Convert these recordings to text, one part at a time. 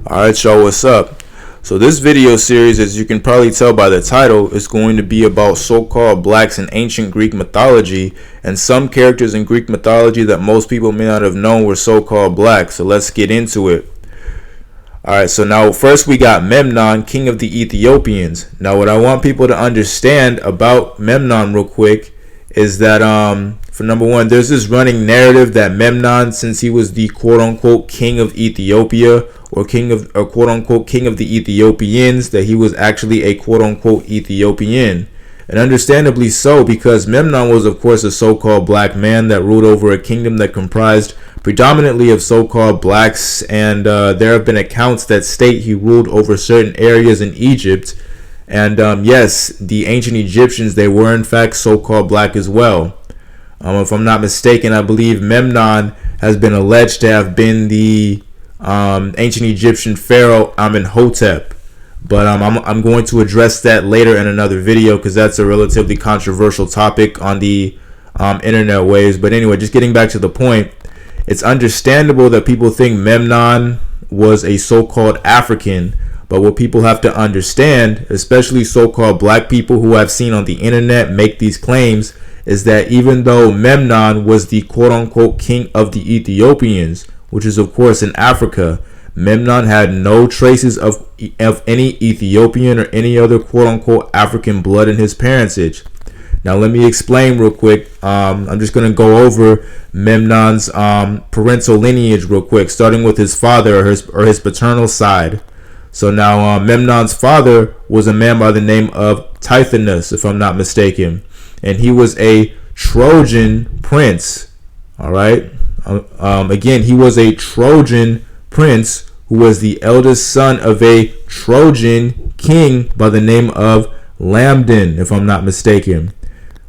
Alright y'all, what's up? So this video series, as you can probably tell by the title, is going to be about so-called blacks in ancient Greek mythology and some characters in Greek mythology that most people may not have known were so-called black. So let's get into it. Alright, so now first we got Memnon, king of the Ethiopians. Now what I want people to understand about Memnon real quick is that for number one, there's this running narrative that Memnon, since he was the quote-unquote king of Ethiopia, or quote-unquote king of the Ethiopians, that he was actually a quote-unquote Ethiopian. And understandably so, because Memnon was of course a so-called black man that ruled over a kingdom that comprised predominantly of so-called blacks, and there have been accounts that state he ruled over certain areas in Egypt. And yes, the ancient Egyptians, they were in fact so-called black as well. If I'm not mistaken, I believe Memnon has been alleged to have been the ancient Egyptian pharaoh Amenhotep. But I'm going to address that later in another video because that's a relatively controversial topic on the internet waves. But anyway, just getting back to the point, it's understandable that people think Memnon was a so-called African. But what people have to understand, especially so-called black people who I've seen on the internet make these claims, is that even though Memnon was the quote-unquote king of the Ethiopians, which is of course in Africa, Memnon had no traces of any Ethiopian or any other quote-unquote African blood in his parentage. Now let me explain real quick. I'm just going to go over Memnon's parental lineage real quick, starting with his father or his paternal side. So now Memnon's father was a man by the name of Tithonus, if I'm not mistaken. And he was a Trojan prince. All right. Again, he was a Trojan prince who was the eldest son of a Trojan king by the name of Lamdon, if I'm not mistaken.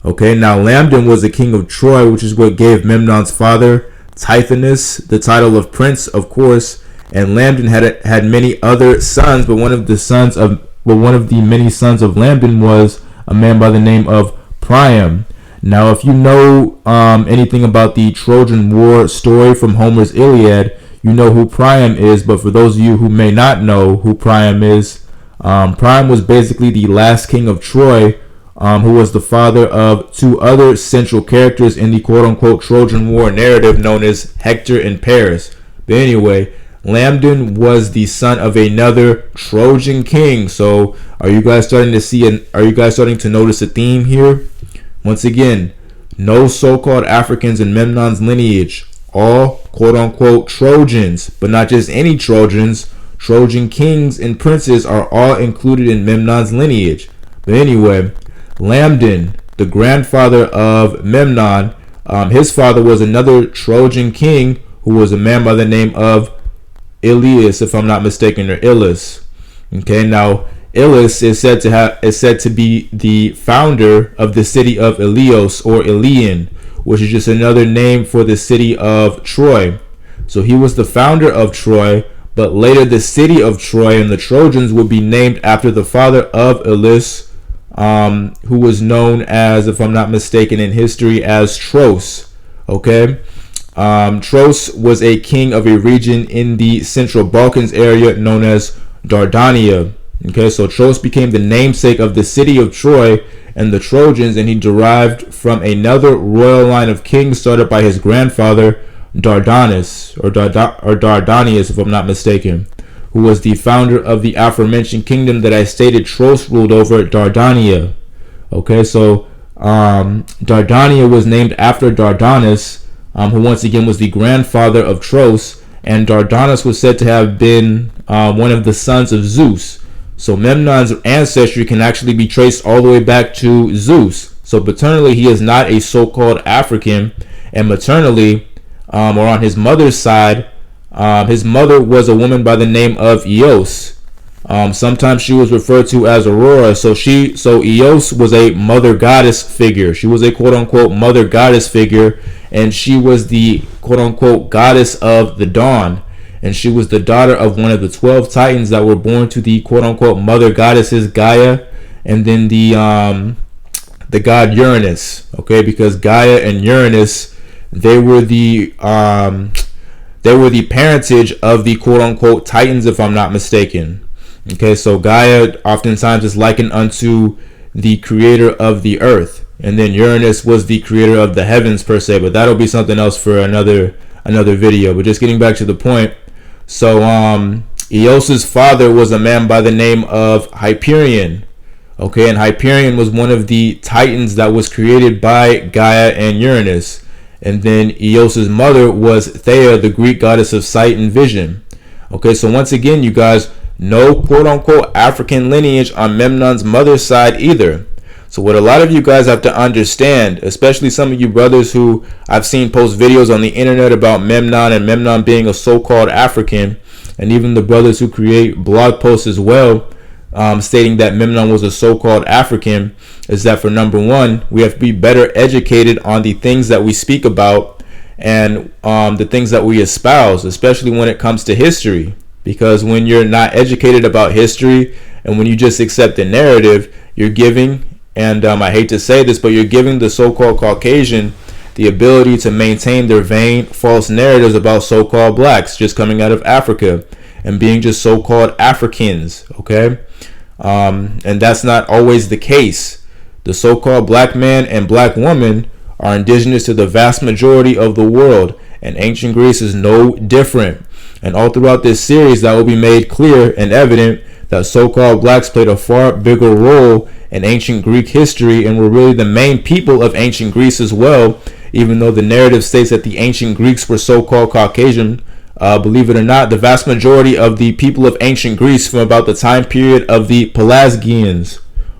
Okay, now Lamdon was the king of Troy, which is what gave Memnon's father, Tithonus, the title of prince, of course. And Lamdon had many other sons, but one of the many sons of Lamdon was a man by the name of Priam. Now, if you know anything about the Trojan War story from Homer's Iliad, you know who Priam is. But for those of you who may not know who Priam is, Priam was basically the last king of Troy, who was the father of two other central characters in the quote-unquote Trojan War narrative known as Hector and Paris. But anyway, Lamdon was the son of another Trojan king. So are you guys starting to notice a theme here? Once again, no so-called Africans in Memnon's lineage, all quote-unquote Trojans, but not just any Trojans. Trojan kings and princes are all included in Memnon's lineage. But anyway, Lamdon, the grandfather of Memnon, his father was another Trojan king who was a man by the name of Ilias, if I'm not mistaken, or Ilus. Okay, now Ilus is said to be the founder of the city of Ilios or Ilion, which is just another name for the city of Troy. So he was the founder of Troy, but later the city of Troy and the Trojans would be named after the father of Ilus, who was known as, if I'm not mistaken in history, as Tros. Okay. Tros was a king of a region in the Central Balkans area known as Dardania. Okay, so Tros became the namesake of the city of Troy and the Trojans, and he derived from another royal line of kings started by his grandfather Dardanus, or Dardanius, if I'm not mistaken, who was the founder of the aforementioned kingdom that I stated Tros ruled over, Dardania. Okay, so Dardania was named after Dardanus, who once again was the grandfather of Tros, and Dardanus was said to have been one of the sons of Zeus. So Memnon's ancestry can actually be traced all the way back to Zeus. So paternally, he is not a so-called African, and maternally, or on his mother's side, his mother was a woman by the name of Eos. Sometimes she was referred to as Aurora. So Eos was a mother goddess figure. She was a quote-unquote mother goddess figure, and she was the quote-unquote goddess of the dawn. And she was the daughter of one of the 12 titans that were born to the quote-unquote mother goddesses Gaia, and then the god Uranus. Okay, because Gaia and Uranus, they were the they were the parentage of the quote-unquote Titans, if I'm not mistaken. Okay, so Gaia oftentimes is likened unto the creator of the earth, and then Uranus was the creator of the heavens per se, but that'll be something else for another video. But just getting back to the point, so Eos's father was a man by the name of Hyperion. Okay, and Hyperion was one of the Titans that was created by Gaia and Uranus. And then Eos's mother was Thea, the Greek goddess of sight and vision. Okay, so once again, you guys, no quote-unquote African lineage on Memnon's mother's side either. So what a lot of you guys have to understand, especially some of you brothers who I've seen post videos on the internet about Memnon and Memnon being a so-called African, and even the brothers who create blog posts as well, stating that Memnon was a so-called African, is that for number one, we have to be better educated on the things that we speak about and the things that we espouse, especially when it comes to history. Because when you're not educated about history and when you just accept the narrative, you're giving, and I hate to say this, but you're giving the so-called Caucasian the ability to maintain their vain, false narratives about so-called blacks just coming out of Africa and being just so-called Africans, okay? And that's not always the case. The so-called black man and black woman are indigenous to the vast majority of the world, and ancient Greece is no different. And all throughout this series, that will be made clear and evident that so-called blacks played a far bigger role in ancient Greek history and were really the main people of ancient Greece as well, even though the narrative states that the ancient Greeks were so-called Caucasian. Believe it or not, the vast majority of the people of ancient Greece from about the time period of the Pelasgians,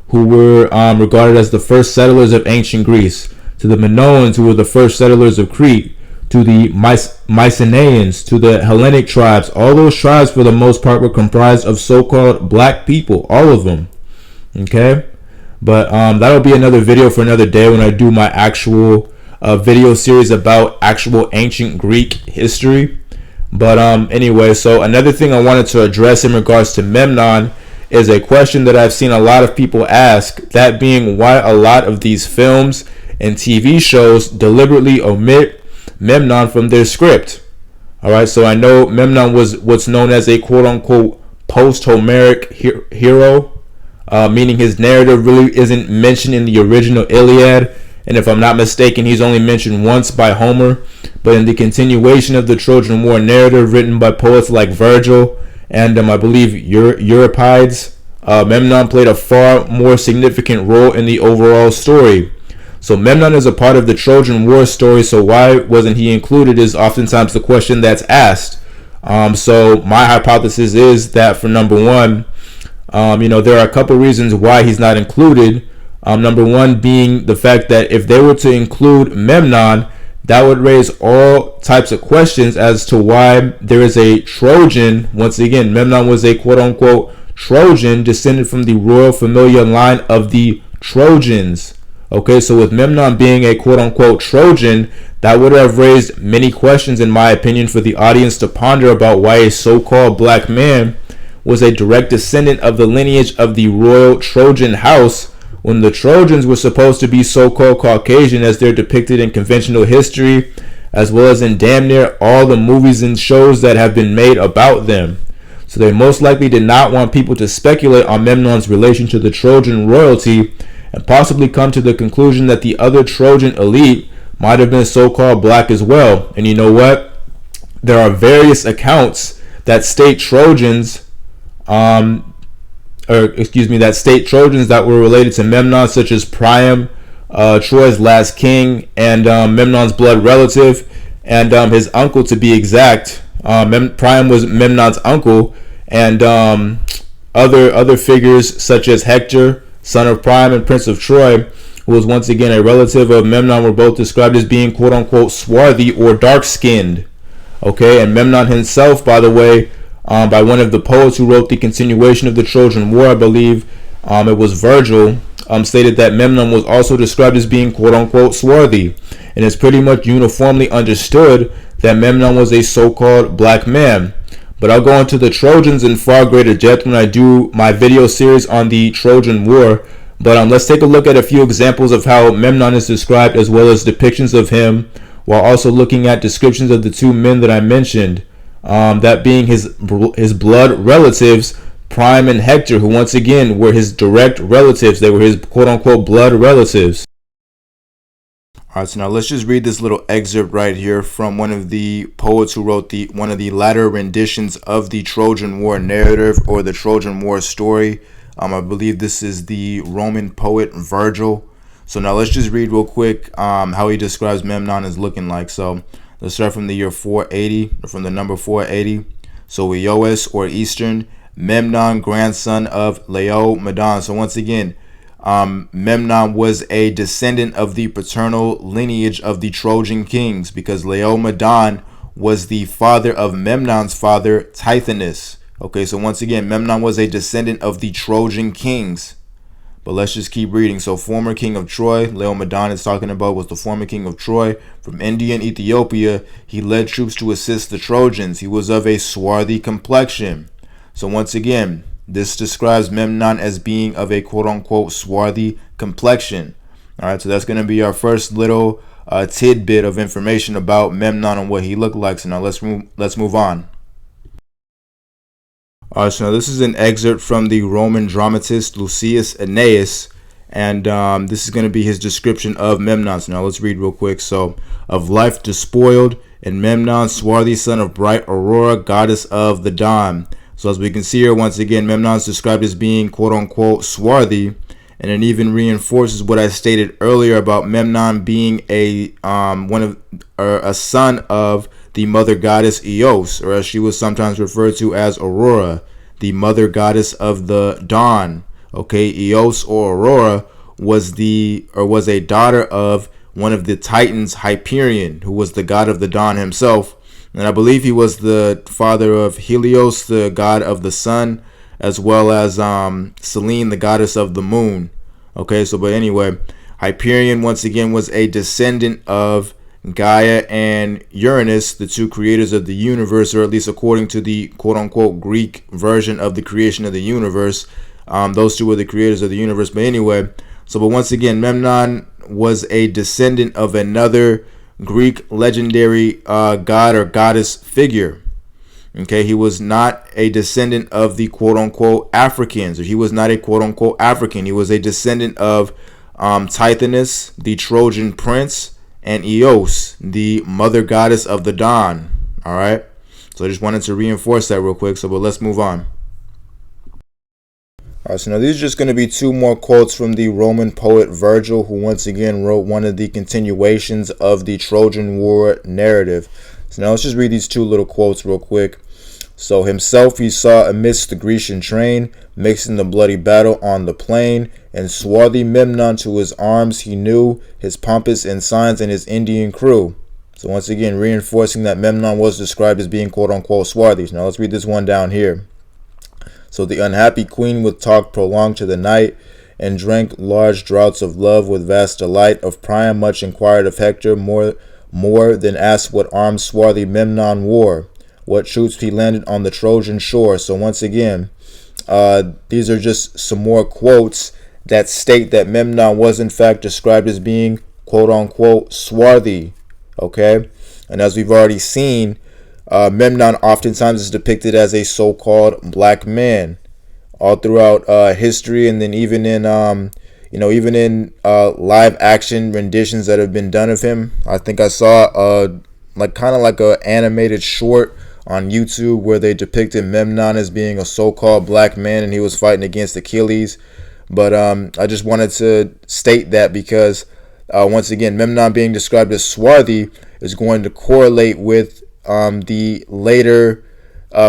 who were regarded as the first settlers of ancient Greece, to the Minoans, who were the first settlers of Crete, to the Mycenaeans, to the Hellenic tribes, all those tribes for the most part were comprised of so-called black people, all of them. Okay? But that'll be another video for another day when I do my actual video series about actual ancient Greek history. But anyway, so another thing I wanted to address in regards to Memnon is a question that I've seen a lot of people ask, that being why a lot of these films and TV shows deliberately omit Memnon from their script. Alright, so I know Memnon was what's known as a quote-unquote post-Homeric hero, meaning his narrative really isn't mentioned in the original Iliad, and if I'm not mistaken, he's only mentioned once by Homer. But in the continuation of the Trojan War narrative written by poets like Virgil and I believe Euripides, Memnon played a far more significant role in the overall story. So Memnon is a part of the Trojan War story, so why wasn't he included is oftentimes the question that's asked. So my hypothesis is that for number one, there are a couple reasons why he's not included. Number one being the fact that if they were to include Memnon, that would raise all types of questions as to why there is a Trojan. Once again, Memnon was a quote-unquote Trojan descended from the royal familial line of the Trojans. Okay, so with Memnon being a quote-unquote Trojan, that would have raised many questions, in my opinion, for the audience to ponder about why a so-called black man was a direct descendant of the lineage of the royal Trojan house, when the Trojans were supposed to be so-called Caucasian as they're depicted in conventional history, as well as in damn near all the movies and shows that have been made about them. So they most likely did not want people to speculate on Memnon's relation to the Trojan royalty and possibly come to the conclusion that the other Trojan elite might have been so-called black as well. And you know what? There are various accounts that state Trojans that state Trojans that were related to Memnon, such as Priam, Troy's last king, and Memnon's blood relative, and his uncle to be exact. Priam was Memnon's uncle, and other figures such as Hector, son of Priam and prince of Troy, who was once again a relative of Memnon, were both described as being quote-unquote swarthy or dark-skinned. Okay, and Memnon himself, by the way, by one of the poets who wrote the continuation of the Trojan War, I believe it was Virgil, stated that Memnon was also described as being quote-unquote swarthy, and it's pretty much uniformly understood that Memnon was a so-called black man. But I'll go into the Trojans in far greater depth when I do my video series on the Trojan War. But let's take a look at a few examples of how Memnon is described, as well as depictions of him while also looking at descriptions of the two men that I mentioned, that being his blood relatives, Priam and Hector, who once again were his direct relatives. They were his quote-unquote blood relatives. Alright, so now let's just read this little excerpt right here from one of the poets who wrote one of the latter renditions of the Trojan War narrative, or the Trojan War story. I believe this is the Roman poet Virgil. So now let's just read real quick how he describes Memnon as looking like. So let's start from the year 480, from the number 480. So Eos, or Eastern, Memnon, grandson of Laomedon. So once again, Memnon was a descendant of the paternal lineage of the Trojan kings, because Laomedon was the father of Memnon's father, Tithonus. Okay, so once again, Memnon was a descendant of the Trojan kings. But let's just keep reading. So former king of Troy, Laomedon is talking about, was the former king of Troy. From India and Ethiopia, he led troops to assist the Trojans. He was of a swarthy complexion. So once again, this describes Memnon as being of a quote-unquote swarthy complexion. All right, so that's going to be our first little tidbit of information about Memnon and what he looked like. So now let's move on. All right, so now this is an excerpt from the Roman dramatist Lucius Aeneas, and this is going to be his description of Memnon. So now let's read real quick. So, of life despoiled, and Memnon, swarthy son of bright Aurora, goddess of the dawn. So as we can see here, once again, Memnon is described as being quote-unquote swarthy, and it even reinforces what I stated earlier about Memnon being a son of the mother goddess Eos, or as she was sometimes referred to as Aurora, the mother goddess of the dawn. Okay, Eos, or Aurora, was a daughter of one of the Titans, Hyperion, who was the god of the dawn himself. And I believe he was the father of Helios, the god of the sun, as well as Selene, the goddess of the moon. Okay, so but anyway, Hyperion once again was a descendant of Gaia and Uranus, the two creators of the universe, or at least according to the quote-unquote Greek version of the creation of the universe. Those two were the creators of the universe. But anyway, so but once again, Memnon was a descendant of another Greek legendary god or goddess figure. Okay, he was not a descendant of the quote-unquote Africans, or he was not a quote-unquote African. He was a descendant of Tithonus, the Trojan prince, and Eos, the mother goddess of the dawn. All right, so I just wanted to reinforce that real quick. So, but let's move on. All right, so now these are just going to be two more quotes from the Roman poet Virgil, who once again wrote one of the continuations of the Trojan War narrative. So now let's just read these two little quotes real quick. So himself he saw amidst the Grecian train, mixing the bloody battle on the plain, and swarthy Memnon to his arms he knew, his pompous ensigns and his Indian crew. So once again, reinforcing that Memnon was described as being quote-unquote swarthy. Now let's read this one down here. So the unhappy queen with talk prolonged to the night, and drank large draughts of love with vast delight. Of Priam much inquired of Hector, more than asked what arms swarthy Memnon wore, what troops he landed on the Trojan shore. So once again, these are just some more quotes that state that Memnon was in fact described as being quote-unquote swarthy. Okay, and as we've already seen, Memnon oftentimes is depicted as a so-called black man all throughout history, and then even in live action renditions that have been done of him. I think I saw kind of like a animated short on YouTube where they depicted Memnon as being a so-called black man, and he was fighting against Achilles. But I just wanted to state that because once again, Memnon being described as swarthy is going to correlate with the later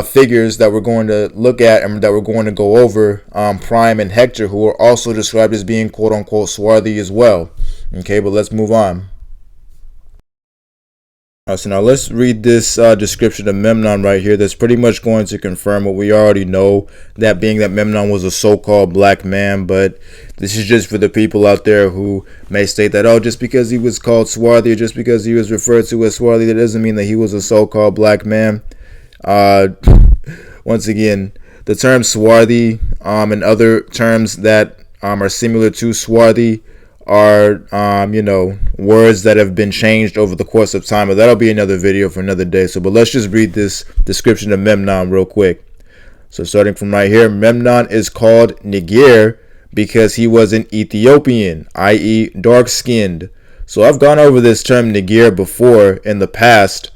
figures that we're going to look at and that we're going to go over, Priam and Hector, who are also described as being quote-unquote swarthy as well. Okay, but let's move on. So now let's read this description of Memnon right here. That's pretty much going to confirm what we already know, that being that Memnon was a so-called black man. But this is just for the people out there who may state that, oh, just because he was called swarthy, or just because he was referred to as swarthy, that doesn't mean that he was a so-called black man. Once again, the term swarthy and other terms that are similar to swarthy are, words that have been changed over the course of time. But that'll be another video for another day. So, but let's just read this description of Memnon real quick. So starting from right here, Memnon is called Nigir because he was an Ethiopian, i.e. dark-skinned. So I've gone over this term Nigir before in the past,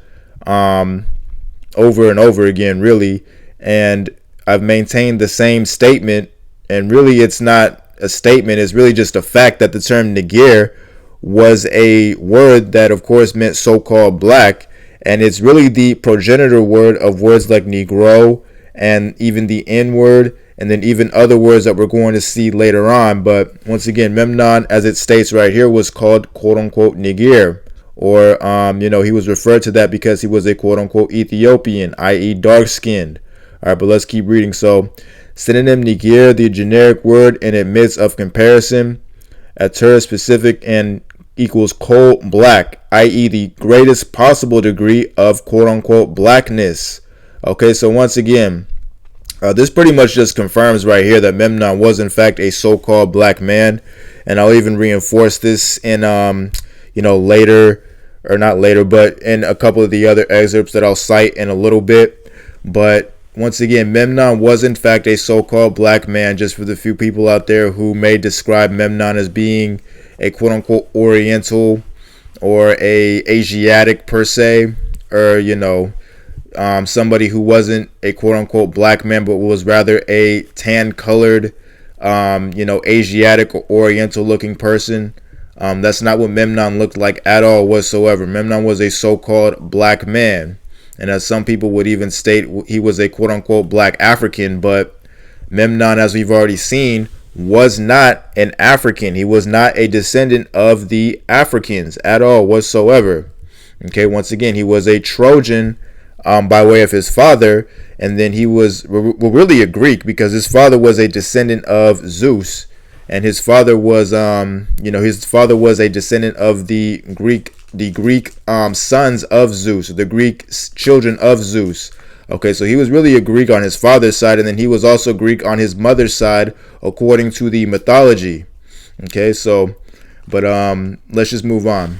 over and over again, really. And I've maintained the same statement. And really, it's not a statement. It's really just a fact that the term Nigir was a word that, of course, meant so-called black. And it's really the progenitor word of words like Negro and even the N-word, and then even other words that we're going to see later on. But once again, Memnon, as it states right here, was called quote-unquote Nigir, or he was referred to that because he was a quote-unquote Ethiopian, i.e. dark-skinned. All right, but let's keep reading. So synonym Nigir, the generic word in admits of comparison, ater specific, and equals coal black, i.e. the greatest possible degree of quote-unquote blackness. Okay, so once again, this pretty much just confirms right here that Memnon was in fact a so-called black man, and I'll even reinforce this in later, or not later, but in a couple of the other excerpts that I'll cite in a little bit. But once again, Memnon was in fact a so-called black man, just for the few people out there who may describe Memnon as being a quote-unquote Oriental or a Asiatic per se, or somebody who wasn't a quote-unquote black man but was rather a tan-colored, Asiatic or Oriental-looking person. That's not what Memnon looked like at all whatsoever. Memnon was a so-called black man, and as some people would even state, he was a quote-unquote black African. But Memnon, as we've already seen, was not an African. He was not a descendant of the Africans at all whatsoever. Okay, once again, he was a Trojan by way of his father, and then he was really a Greek because his father was a descendant of Zeus, and his father was a descendant of the Greek sons of Zeus, the Greek children of Zeus. Okay, so he was really a Greek on his father's side, and then he was also Greek on his mother's side, according to the mythology. Okay, so, but let's just move on.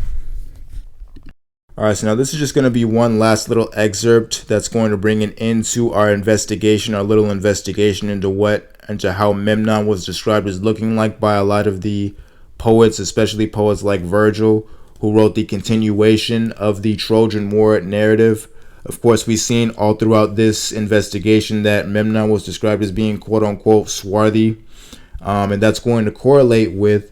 All right, so now this is just going to be one last little excerpt that's going to bring an end to our investigation, our little investigation into how Memnon was described as looking like by a lot of the poets, especially poets like Virgil, who wrote the continuation of the Trojan War narrative. Of course, we've seen all throughout this investigation that Memnon was described as being quote-unquote swarthy, and that's going to correlate with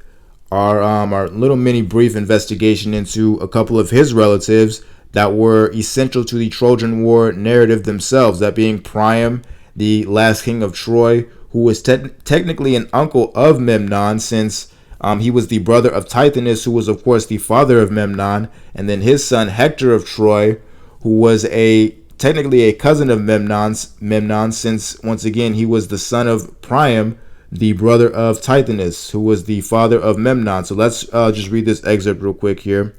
our little mini brief investigation into a couple of his relatives that were essential to the Trojan War narrative themselves, that being Priam, the last king of Troy, who was technically an uncle of Memnon, since he was the brother of Tithonus, who was of course the father of Memnon, and then his son Hector of Troy, who was technically a cousin of Memnon, since once again he was the son of Priam, the brother of Tithonus, who was the father of Memnon. So let's just read this excerpt real quick here.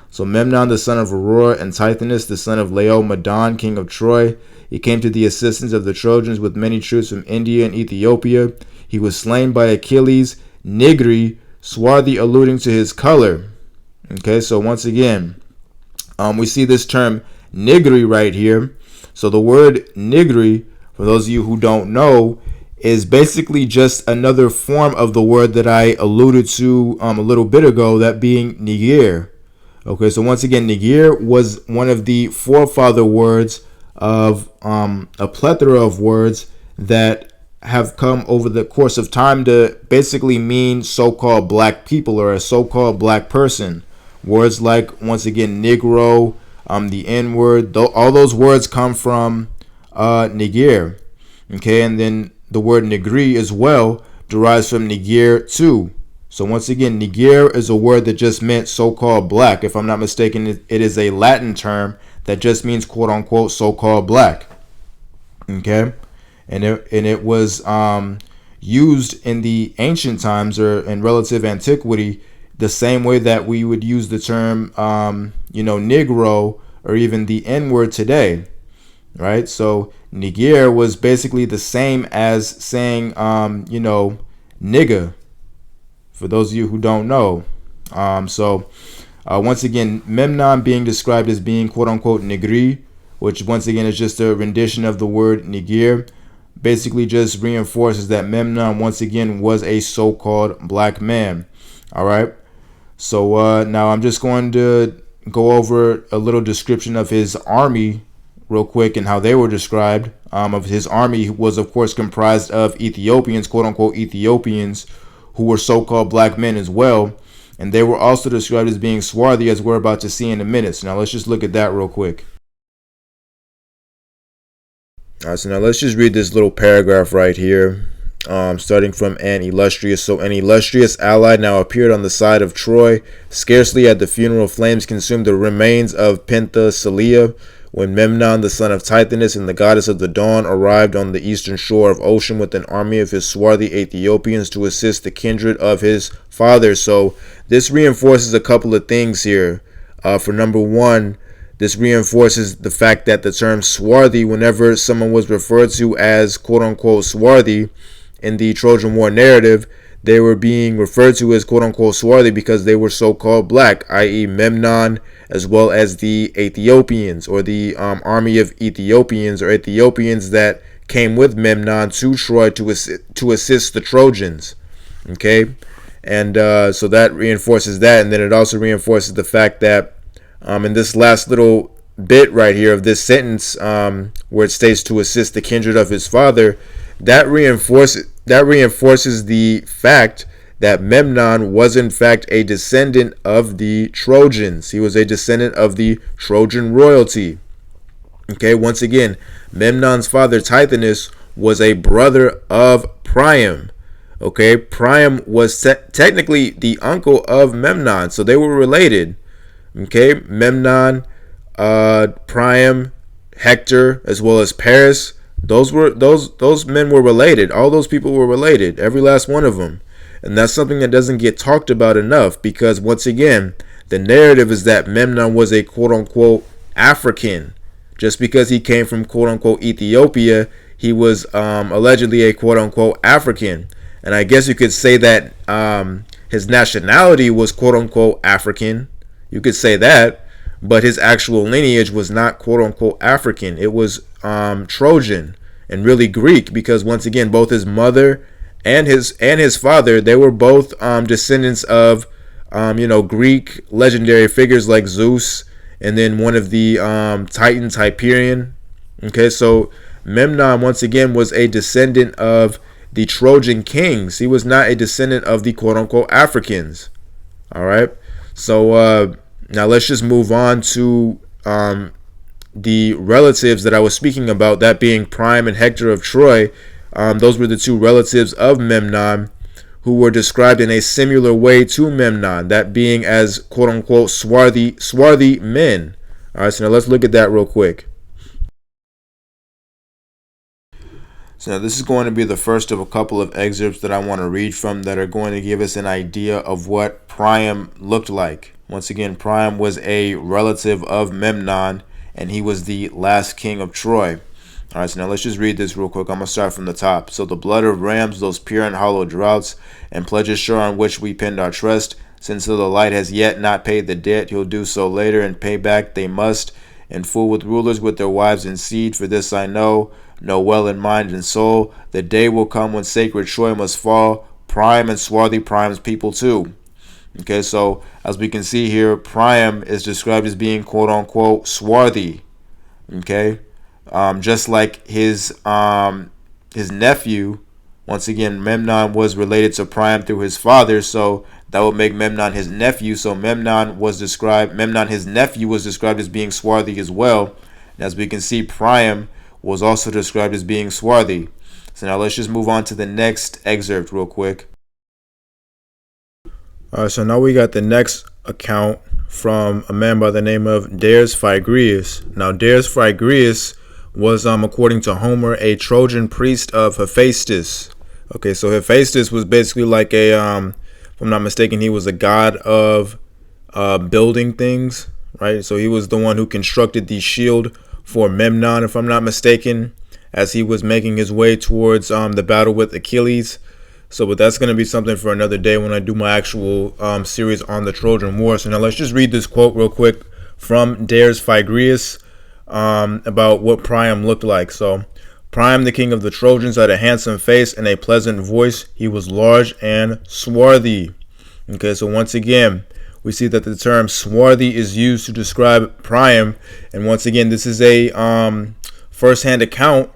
So Memnon, the son of Aurora, and Tithonus, the son of Laomedon, king of Troy, he came to the assistance of the Trojans with many troops from India and Ethiopia. He was slain by Achilles, Nigri, swarthy, alluding to his color. Okay, so once again, we see this term Nigri right here. So the word Nigri, for those of you who don't know, is basically just another form of the word that I alluded to a little bit ago, that being Nigir. Okay, so once again, Nigir was one of the forefather words of a plethora of words that have come over the course of time to basically mean so-called black people or a so-called black person. Words like, once again, Negro, the N-word, all those words come from Nigir. Okay, and then the word Nigri as well derives from Nigir too. So once again, Nigir is a word that just meant so-called black. If I'm not mistaken, it is a Latin term that just means quote-unquote so-called black. Okay, and it was used in the ancient times, or in relative antiquity, the same way that we would use the term Negro, or even the N-word today. Right, so Nigir was basically the same as saying, nigga, for those of you who don't know. Once again, Memnon being described as being quote unquote Negri, which once again is just a rendition of the word Nigir, basically just reinforces that Memnon once again was a so-called black man. All right. So now I'm just going to go over a little description of his army real quick and how they were described. Of his army was of course comprised of Ethiopians, quote unquote Ethiopians, who were so-called black men as well. And they were also described as being swarthy, as we're about to see in a minute. So now let's just look at that real quick. All right, so now let's just read this little paragraph right here, starting from an illustrious. So an illustrious ally now appeared on the side of Troy. Scarcely had the funeral flames consumed the remains of Penthesilea, when Memnon, the son of Tithonus and the goddess of the dawn, arrived on the eastern shore of ocean with an army of his swarthy Ethiopians to assist the kindred of his father. So this reinforces a couple of things here. For number one, this reinforces the fact that the term swarthy, whenever someone was referred to as quote unquote swarthy in the Trojan War narrative, they were being referred to as quote unquote swarthy because they were so-called black, i.e. Memnon, as well as the Ethiopians, or the army of Ethiopians, or Ethiopians that came with Memnon to Troy to assist the Trojans. Okay, and so that reinforces that, and then it also reinforces the fact that in this last little bit right here of this sentence, where it states to assist the kindred of his father, that reinforces the fact that Memnon was in fact a descendant of the Trojans. He was a descendant of the Trojan royalty. Okay, once again, Memnon's father Tithonus was a brother of Priam. Okay, Priam was technically the uncle of Memnon, so they were related. Okay, Memnon, Priam, Hector, as well as Paris. Those men were related. All those people were related, every last one of them. And that's something that doesn't get talked about enough, because once again, the narrative is that Memnon was a quote unquote African. Just because he came from quote unquote Ethiopia, he was allegedly a quote unquote African. And I guess you could say that his nationality was quote unquote African. You could say that, but his actual lineage was not quote unquote African. It was Trojan, and really Greek, because once again, both his mother and his father, they were both descendants of Greek legendary figures like Zeus, and then one of the Titans, Hyperion. Okay, so Memnon once again was a descendant of the Trojan kings. He was not a descendant of the quote unquote Africans. All right, so now let's just move on to the relatives that I was speaking about, that being Priam and Hector of Troy. Those were the two relatives of Memnon who were described in a similar way to Memnon, that being as quote unquote swarthy men. All right, so now let's look at that real quick. So now this is going to be the first of a couple of excerpts that I want to read from that are going to give us an idea of what Priam looked like. Once again, Priam was a relative of Memnon, and he was the last king of Troy. All right, so now let's just read this real quick. I'm going to start from the top. So the blood of rams, those pure and hollow droughts, and pledges sure on which we pinned our trust, since the light has yet not paid the debt, he'll do so later, and pay back they must, and fool with rulers with their wives and seed. For this I know well in mind and soul, the day will come when sacred Troy must fall, Priam and swarthy Priam's people too. Okay, so as we can see here, Priam is described as being quote unquote swarthy. Okay, just like his nephew. Once again, Memnon was related to Priam through his father, so that would make Memnon his nephew. So Memnon, his nephew, was described as being swarthy as well. And as we can see, Priam was also described as being swarthy. So now let's just move on to the next excerpt real quick. So now we got the next account from a man by the name of Dares Phygrius. Now Dares Phygrius was, according to Homer, a Trojan priest of Hephaestus. Okay, so Hephaestus was basically like a, if I'm not mistaken, he was a god of building things, right? So he was the one who constructed the shield for Memnon, if I'm not mistaken, as he was making his way towards the battle with Achilles. So, but that's going to be something for another day when I do my actual series on the Trojan War. So now let's just read this quote real quick from Dares Phagrius about what Priam looked like. So, Priam, the king of the Trojans, had a handsome face and a pleasant voice. He was large and swarthy. Okay, so once again, we see that the term swarthy is used to describe Priam. And once again, this is a first-hand account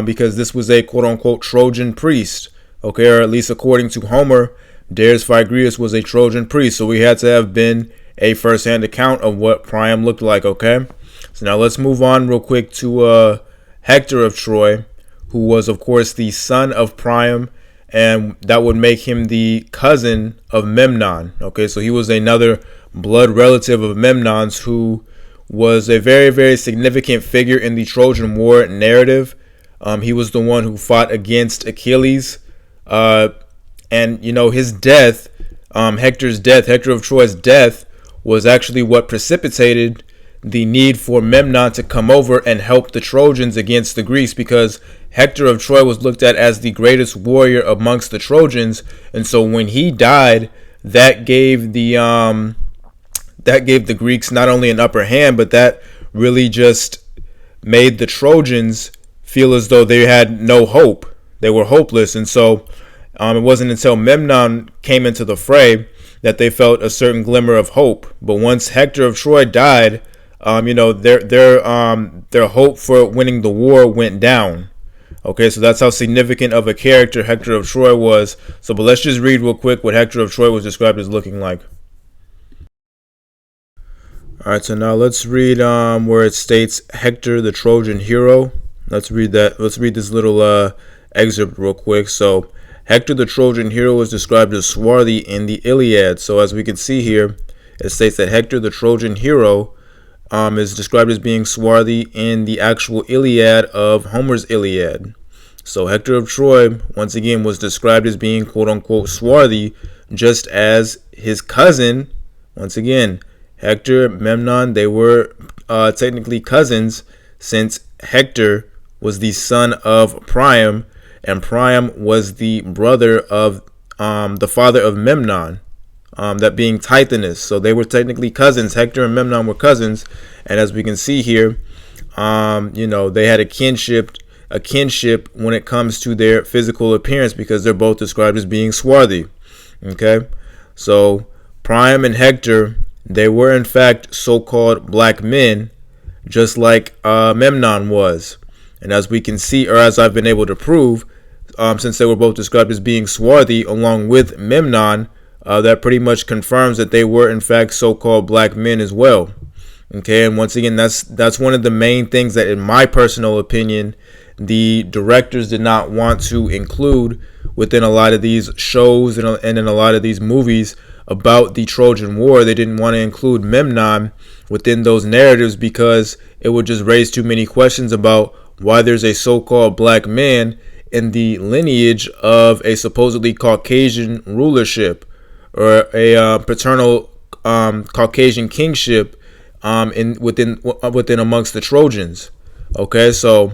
because this was a quote-unquote Trojan priest. Okay, or at least according to Homer, Dares Phagrius was a Trojan priest. So we had to have been a first-hand account of what Priam looked like, okay? So now let's move on real quick to Hector of Troy, who was, of course, the son of Priam, and that would make him the cousin of Memnon. Okay, so he was another blood relative of Memnon's who was a very, very significant figure in the Trojan War narrative. He was the one who fought against Achilles. And, you know, his death, Hector's death, Hector of Troy's death, was actually what precipitated the need for Memnon to come over and help the Trojans against the Greeks, because Hector of Troy was looked at as the greatest warrior amongst the Trojans. And so when he died, that gave the Greeks not only an upper hand, but that really just made the Trojans feel as though they had no hope. They were hopeless. And so it wasn't until Memnon came into the fray that they felt a certain glimmer of hope. But once Hector of Troy died, you know, their hope for winning the war went down. Okay, so that's how significant of a character Hector of Troy was. So, but let's just read real quick what Hector of Troy was described as looking like. All right, so now let's read where it states Hector, the Trojan hero. Let's read that. Let's read this little excerpt real quick. So, Hector, the Trojan hero, is described as swarthy in the Iliad. So, as we can see here, it states that Hector, the Trojan hero, is described as being swarthy in the actual Iliad of Homer's Iliad. So Hector of Troy, once again, was described as being quote-unquote swarthy, just as his cousin, once again, Hector, Memnon, they were technically cousins, since Hector was the son of Priam, and Priam was the brother of the father of Memnon. That being Tithonus. So they were technically cousins. Hector and Memnon were cousins, and as we can see here, you know, they had a kinship when it comes to their physical appearance, because they're both described as being swarthy. Okay, so Priam and Hector, they were in fact so-called black men, just like Memnon was. And as we can see, or as I've been able to prove, since they were both described as being swarthy along with Memnon, that pretty much confirms that they were in fact so-called black men as well. Okay, and once again, that's one of the main things that, in my personal opinion, the directors did not want to include within a lot of these shows and in a lot of these movies about the Trojan War. They didn't want to include Memnon within those narratives because it would just raise too many questions about why there's a so-called black man in the lineage of a supposedly Caucasian rulership, or a paternal Caucasian kingship within amongst the Trojans. Okay, so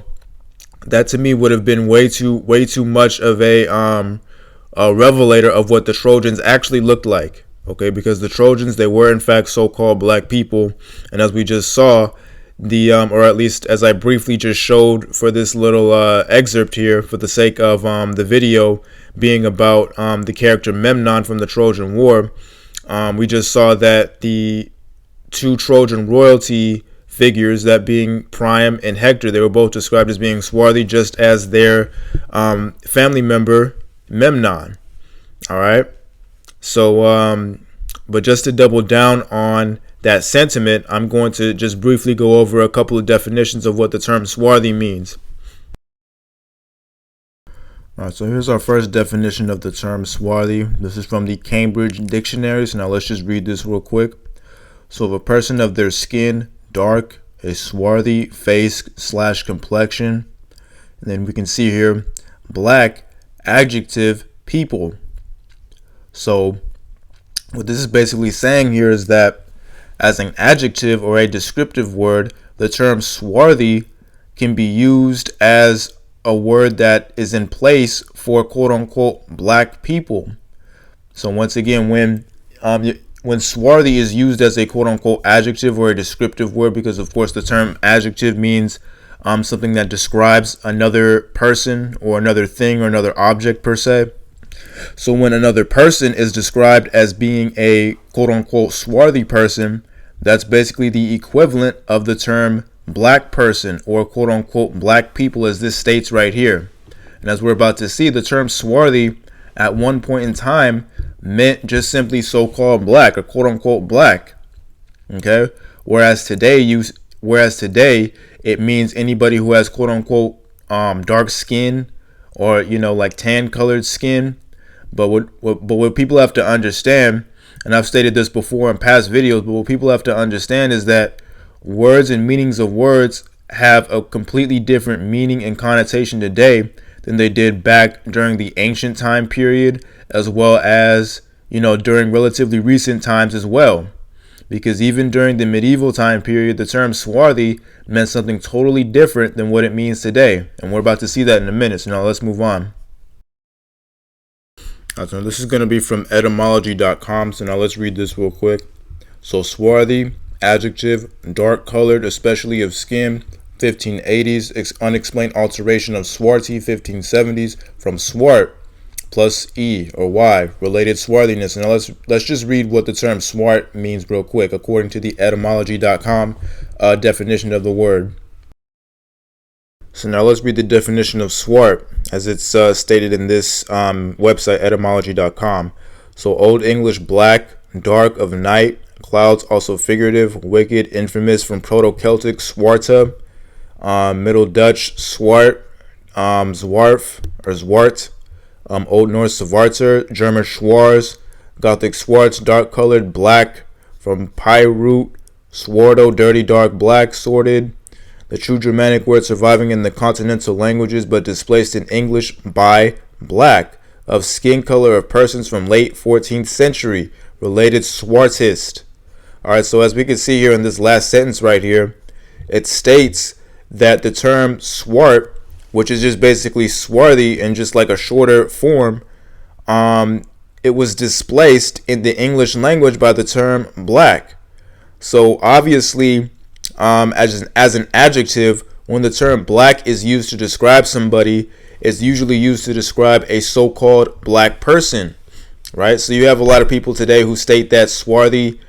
that to me would have been way too much of a revelator of what the Trojans actually looked like. Okay, because the Trojans, they were in fact so-called black people, and as we just saw, or at least as I briefly just showed for this little excerpt here, for the sake of the video being about the character Memnon from the Trojan War, we just saw that the two Trojan royalty figures, that being Priam and Hector, they were both described as being swarthy, just as their family member Memnon. All right, so but just to double down on that sentiment, I'm going to just briefly go over a couple of definitions of what the term swarthy means. All right, so here's our first definition of the term swarthy. This is from the Cambridge Dictionary. So now let's just read this real quick. So, if a person of their skin dark, a swarthy face / complexion, and then we can see here black, adjective, people. So what this is basically saying here is that as an adjective or a descriptive word, the term swarthy can be used as a word that is in place for quote unquote black people. So once again, when swarthy is used as a quote unquote adjective or a descriptive word, because of course the term adjective means something that describes another person or another thing or another object per se. So when another person is described as being a quote unquote swarthy person, that's basically the equivalent of the term black person or quote unquote black people, as this states right here. And as we're about to see, the term swarthy at one point in time meant just simply so-called black or quote unquote black. Okay? Whereas today it means anybody who has quote unquote dark skin or like tan colored skin. But what people have to understand, and I've stated this before in past videos, but what people have to understand is that words and meanings of words have a completely different meaning and connotation today than they did back during the ancient time period, as well as during relatively recent times as well. Because even during the medieval time period, the term swarthy meant something totally different than what it means today, and we're about to see that in a minute. So now let's move on. So this is going to be from etymology.com. So now let's read this real quick. So swarthy, adjective, dark colored, especially of skin, 1580s, unexplained alteration of swarthy, 1570s, from swart plus e or y, related swarthiness. And now let's just read what the term swart means real quick, according to the etymology.com definition of the word. So now let's read the definition of swart as it's stated in this website, etymology.com. So Old English black, dark of night, clouds, also figurative, wicked, infamous, from Proto-Celtic swarta, Middle Dutch swart, zwarf or zwart, Old Norse svarter, German schwarz, Gothic swartz, dark colored, black, from Pi root, swarto, dirty, dark, black, sorted. The true Germanic word surviving in the continental languages but displaced in English by black, of skin color of persons from late 14th century, related swartist. Alright, so as we can see here in this last sentence right here, it states that the term swart, which is just basically swarthy in just like a shorter form, it was displaced in the English language by the term black. So obviously, as an adjective, when the term black is used to describe somebody, it's usually used to describe a so-called black person, right? So you have a lot of people today who state that swarthy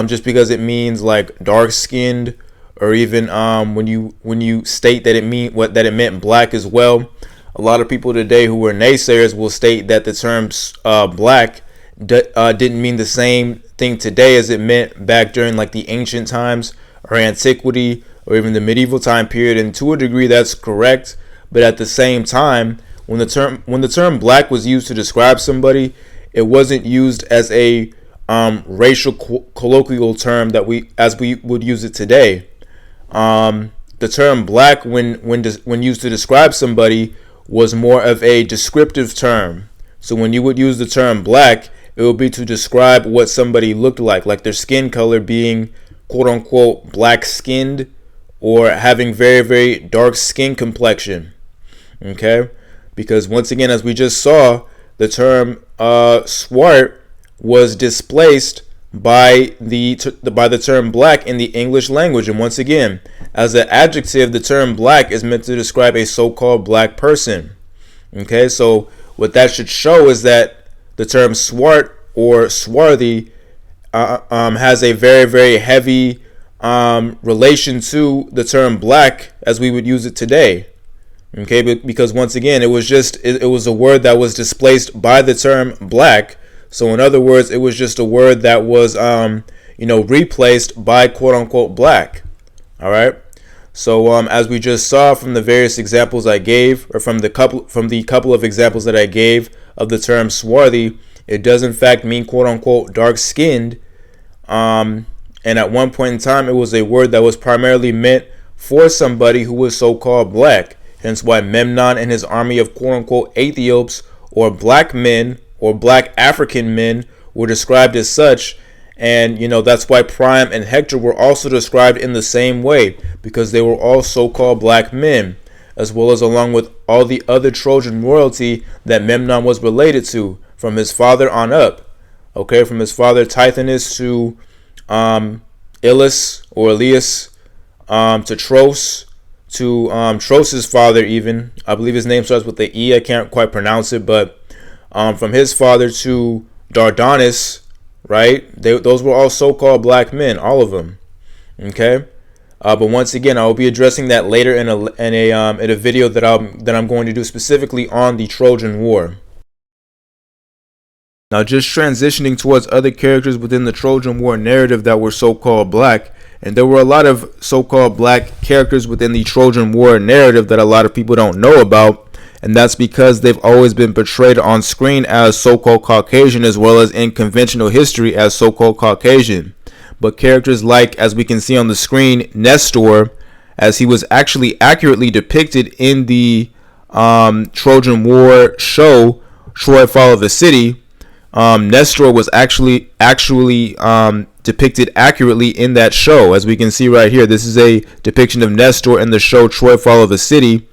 just because it means like dark-skinned, or even when you state that it meant black as well. A lot of people today who are naysayers will state that the term black didn't mean the same thing today as it meant back during like the ancient times or antiquity or even the medieval time period. And to a degree that's correct, but at the same time, when the term black was used to describe somebody, it wasn't used as a racial colloquial term that we would use it today. The term black when used to describe somebody was more of a descriptive term. So when you would use the term black, it would be to describe what somebody looked like their skin color being quote unquote black skinned or having very, very dark skin complexion. Okay? Because once again, as we just saw, the term swart was displaced by the term black in the English language. And once again, as an adjective, the term black is meant to describe a so-called black person. Okay, so what that should show is that the term swart or swarthy has a very, very heavy relation to the term black as we would use it today. Okay, because once again, it was a word that was displaced by the term black. So in other words, it was just a word that was replaced by quote unquote black. All right. So as we just saw from the various examples I gave, or from the couple of examples that I gave of the term swarthy, it does in fact mean quote unquote dark skinned. And at one point in time, it was a word that was primarily meant for somebody who was so-called black. Hence why Memnon and his army of quote unquote Ethiops, or black men, or black African men, were described as such. And that's why Priam and Hector were also described in the same way, because they were all so-called black men. as well as along with all the other Trojan royalty that Memnon was related to, from his father on up. Okay, from his father Tithonus to Ilus or Elias, to Tros, to Tros's father even. I believe his name starts with the E. I can't quite pronounce it, but from his father to Dardanus, right? Those were all so-called black men, all of them. Okay, but once again, I will be addressing that later in a video that I'm going to do specifically on the Trojan War. Now, just transitioning towards other characters within the Trojan War narrative that were so-called black, and there were a lot of so-called black characters within the Trojan War narrative that a lot of people don't know about, and that's because they've always been portrayed on screen as so-called Caucasian, as well as in conventional history as so-called Caucasian. But characters like, as we can see on the screen, Nestor, as he was actually accurately depicted in the Trojan War show, Troy Fall of the City. Nestor was actually depicted accurately in that show, as we can see right here. This is a depiction of Nestor in the show Troy Fall of the City,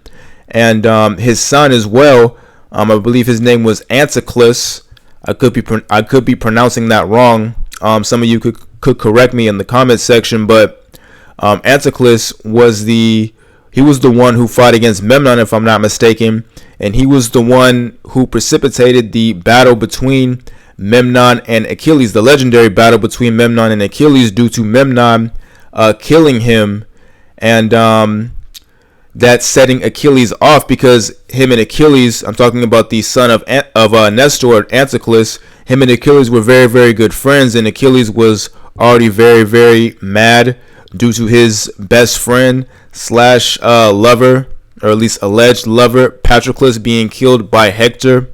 and his son as well. I believe his name was Anticlus. I could be pronouncing that wrong. Some of you could correct me in the comment section, but Anticlus was the one who fought against Memnon, if I'm not mistaken, and he was the one who precipitated the battle between Memnon and Achilles, the legendary battle between Memnon and Achilles, due to Memnon killing him, and that setting Achilles off, because him and Achilles, I'm talking about the son of Nestor, Anticlus, him and Achilles were very, very good friends, and Achilles was already very, very mad due to his best friend / lover, or at least alleged lover, Patroclus, being killed by Hector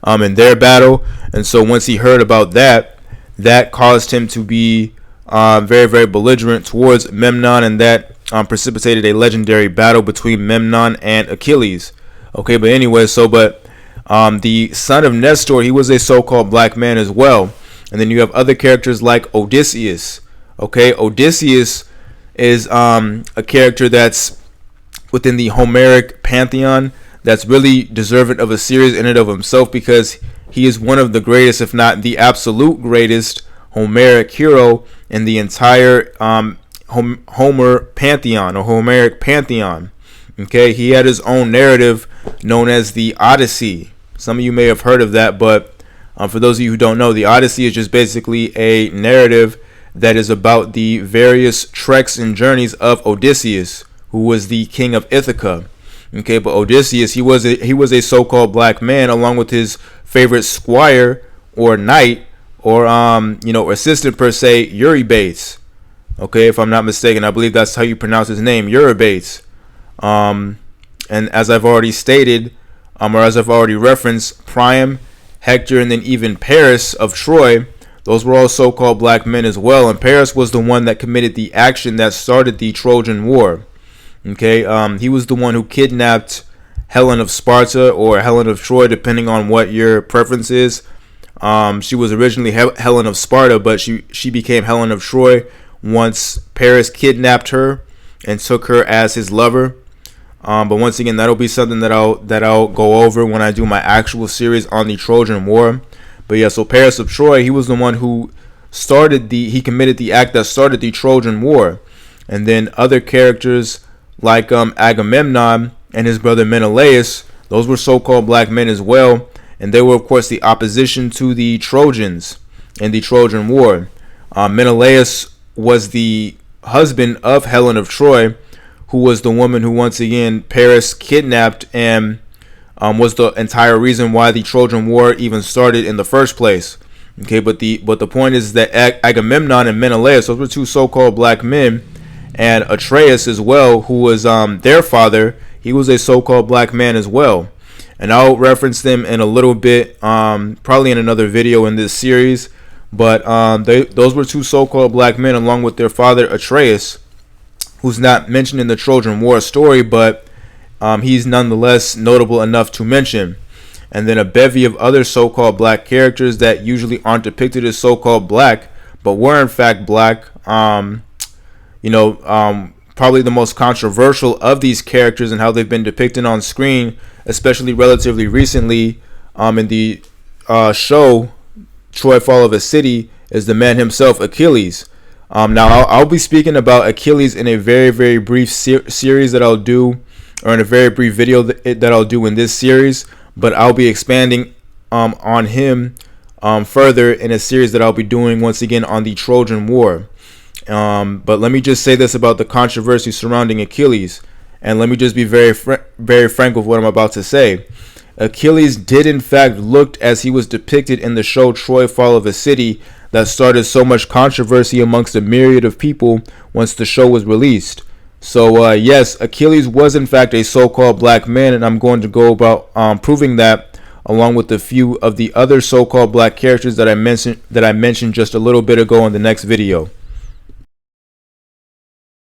in their battle. And so once he heard about that, that caused him to be very, very belligerent towards Memnon, and that precipitated a legendary battle between Memnon and Achilles. Okay, but anyway, the son of Nestor, he was a so-called black man as well. And then you have other characters like Odysseus. Okay, Odysseus is a character that's within the Homeric pantheon that's really deserving of a series in and of himself, because he is one of the greatest, if not the absolute greatest, Homeric hero in the entire Homer pantheon, or Homeric pantheon. Okay, he had his own narrative known as the Odyssey. Some of you may have heard of that, but for those of you who don't know, the Odyssey is just basically a narrative that is about the various treks and journeys of Odysseus, who was the king of Ithaca. Okay, but Odysseus, he was a so-called black man, along with his favorite squire or knight, or assistant per se, Eurybates. Okay, if I'm not mistaken, I believe that's how you pronounce his name, Eurybates. And as I've already stated, or as I've already referenced, Priam, Hector, and then even Paris of Troy, those were all so-called black men as well. And Paris was the one that committed the action that started the Trojan War. Okay, he was the one who kidnapped Helen of Sparta, or Helen of Troy, depending on what your preference is. She was originally Helen of Sparta, but she became Helen of Troy once Paris kidnapped her and took her as his lover. But once again, that'll be something that I'll go over when I do my actual series on the Trojan War. But yeah, so Paris of Troy, he was the one who he committed the act that started the Trojan War. And then other characters like Agamemnon and his brother Menelaus, those were so-called black men as well, and they were of course the opposition to the Trojans in the Trojan War. Menelaus was the husband of Helen of Troy, who was the woman who once again Paris kidnapped, and was the entire reason why the Trojan War even started in the first place. Okay, but the point is that Agamemnon and Menelaus, those were two so-called black men, and Atreus as well, who was their father, he was a so-called black man as well. And I'll reference them in a little bit, probably in another video in this series. But those were two so-called black men, along with their father Atreus, who's not mentioned in the Trojan War story, but he's nonetheless notable enough to mention. And then a bevy of other so-called black characters that usually aren't depicted as so-called black, but were in fact black. probably the most controversial of these characters and how they've been depicted on screen, especially relatively recently in the show Troy Fall of a City, is the man himself, Achilles. Now, I'll be speaking about Achilles in a very, very brief series that I'll do, or in a very brief video that I'll do in this series, but I'll be expanding on him further in a series that I'll be doing once again on the Trojan War. But let me just say this about the controversy surrounding Achilles, and let me just be very frank with what I'm about to say. Achilles did in fact look as he was depicted in the show Troy Fall of a City, that started so much controversy amongst a myriad of people once the show was released. So yes, Achilles was in fact a so-called black man, and I'm going to go about proving that, along with a few of the other so-called black characters that I mentioned just a little bit ago in the next video.